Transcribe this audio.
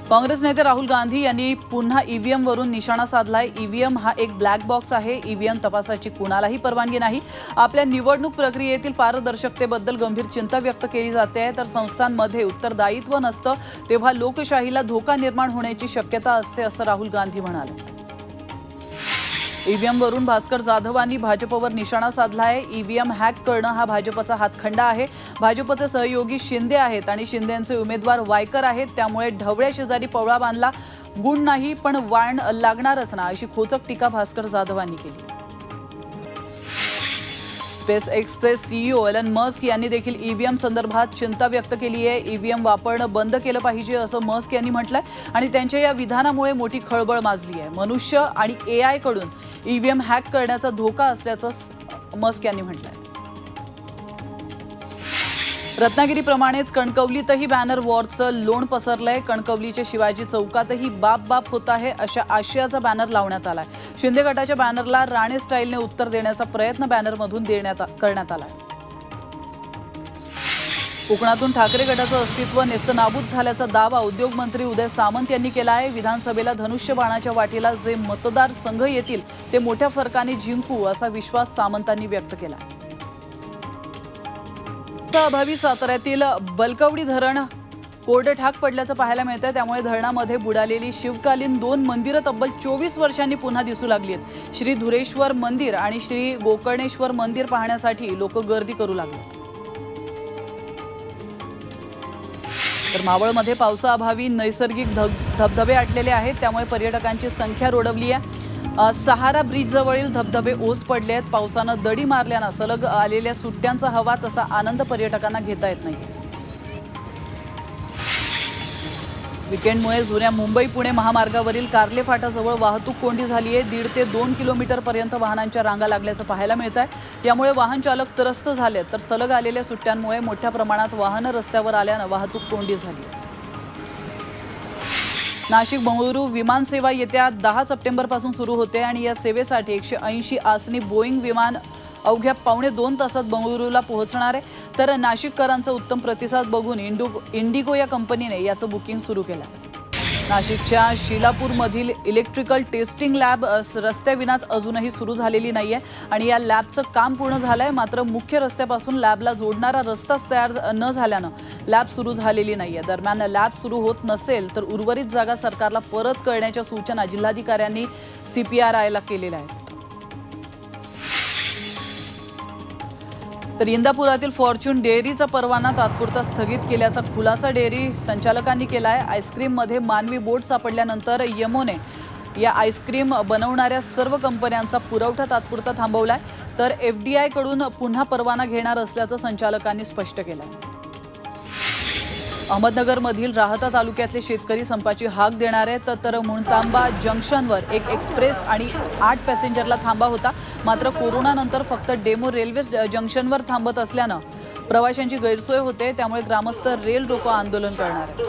काँग्रेस नेते राहुल गांधी यांनी पुन्हा ईव्हीएम वरून निशाणा साधलाय। ईव्हीएम हा एक ब्लॅक बॉक्स आहे। ईव्हीएम तपासाची कुणालाही परवानगी नाही। आपल्या निवडणूक प्रक्रियेतील पारदर्शकतेबद्दल गंभीर चिंता व्यक्त केली जाते। तर संस्थांमध्ये उत्तरदायित्व नसतं तेव्हा लोकशाहीला धोका निर्माण होण्याची शक्यता असते असं राहुल गांधी म्हणाले। ईव्हीएम वरून भास्कर जाधवांनी भाजपवर निशाणा साधलाय। ईव्हीएम हॅक करणं हा भाजपचा हातखंडा आहे। भाजपचे सहयोगी शिंदे आहेत आणि शिंदेंचे उमेदवार वायकर आहेत, त्यामुळे ढवळ्या शेजारी पवळा बांधला, गुण नाही पण वाण लागणारच ना, अशी खोचक टीका भास्कर जाधवांनी केली। स्पेस एक्सचे सीईओ एलन मस्क यांनी देखील ईव्हीएम संदर्भात चिंता व्यक्त केली आहे। ईव्हीएम वापरणं बंद केलं पाहिजे असं मस्क यांनी म्हटलंय आणि त्यांच्या या विधानामुळे मोठी खळबळ माजली आहे। मनुष्य आणि एआय कडून ईव्हीएम हॅक करण्याचा धोका असल्याचं मस्क यांनी म्हटलंय। रत्नागिरीप्रमाणेच कणकवलीतही बॅनर वॉरचं लोण पसरलंय। कणकवलीच्या शिवाजी चौकातही बाप बाप होत आहे अशा आशयाचा बॅनर लावण्यात आलाय। शिंदे गटाच्या बॅनरला राणे स्टाईलने उत्तर देण्याचा प्रयत्न बॅनरमधून करण्यात आलाय। कोकणातून ठाकरे गटाचं अस्तित्व नेस्तनाबूत झाल्याचा दावा उद्योग मंत्री उदय सामंत यांनी केला आहे। विधानसभेला धनुष्यबाणाच्या वाटेला जे मतदार संघ येतील ते मोठ्या फरकाने जिंकू असा विश्वास सामंतांनी व्यक्त केला। अभावी साताऱ्यातील बलकवडी धरण कोरडे ठाक पडल्याचं पाहायला मिळतंय, त्यामुळे धरणामध्ये बुडालेली शिवकालीन 2 मंदिरं तब्बल 24 वर्षांनी पुन्हा दिसू लागली आहेत। श्री धुरेश्वर मंदिर आणि श्री गोकर्णेश्वर मंदिर पाहण्यासाठी लोक गर्दी करू लागले। तर मावळमध्ये पावसाअभावी नैसर्गिक धबधबे आटलेले आहेत, त्यामुळे पर्यटकांची संख्या रोडवली आहे। सहारा ब्रिज जवळील धबधबे ओस पडले आहेत। पावसानं दडी मारल्यानं सलग आलेल्या सुट्ट्यांचा हवा तसा आनंद पर्यटकांना घेता येत नाही। वीकेंडमुळे जुन्या मुंबई पुणे महामार्गावरील कार्ले फाटाजवळ वाहतूक कोंडी झाली आहे। 1.5 ते 2 किलोमीटर पर्यंत वाहनांच्या रांगा लागल्याचं पाहायला मिळत आहे। यामुळे वाहन चालक त्रस्त झाले, तर सलग आलेल्या सुट्ट्यांमुळे मोठ्या प्रमाणात वाहनं रस्त्यावर आल्यानं वाहतूक कोंडी झाली। नाशिक बंगळुरू विमान सेवा येत्या 10 सप्टेंबरपासून सुरू होते आणि या सेवेसाठी 180 आसनी बोईंग विमान अवघ्या 2.25 तासात बंगळुरूला पोहोचणार आहे। तर नाशिककरांचा उत्तम प्रतिसाद बघून इंडिगो या कंपनीने याचं बुकिंग सुरू केलं। नाशिकच्या शिलापूरमधील इलेक्ट्रिकल टेस्टिंग लॅब रस्त्याविनाच अजूनही सुरू झालेली नाहीये आणि या लॅबचं काम पूर्ण झालंय, मात्र मुख्य रस्त्यापासून लॅबला जोडणारा रस्ताच तयार न झाल्यानं लॅब सुरू झालेली नाहीये। दरम्यान लॅब सुरू होत नसेल तर उर्वरित जागा सरकारला परत करण्याच्या सूचना जिल्हाधिकाऱ्यांनी CPRIला केलेल्या आहेत। तर इंदापुरातील फॉर्च्यून डेअरीचा परवाना तात्पुरता स्थगित केल्याचा खुलासा डेअरी संचालकांनी केलाय। आईस्क्रीममध्ये मानवी बोट सापडल्यानंतर यमोने या आईस्क्रीम बनवणाऱ्या सर्व कंपन्यांचा पुरवठा तात्पुरता थांबवलाय, तर FDI कडून पुन्हा परवाना घेणार असल्याचं संचालकांनी स्पष्ट केलंय। अहमदनगरमधील राहता तालुक्यातले शेतकरी संपाची हाक देणार आहेत। तर मुणतांबा जंक्शनवर एक एक्सप्रेस आणि 8 पॅसेंजरला थांबा होता, मात्र कोरोनानंतर फक्त डेमो रेल्वे जंक्शनवर थांबत असल्यानं प्रवाशांची गैरसोय होते, त्यामुळे ग्रामस्थ रेल रोको आंदोलन करणार आहेत।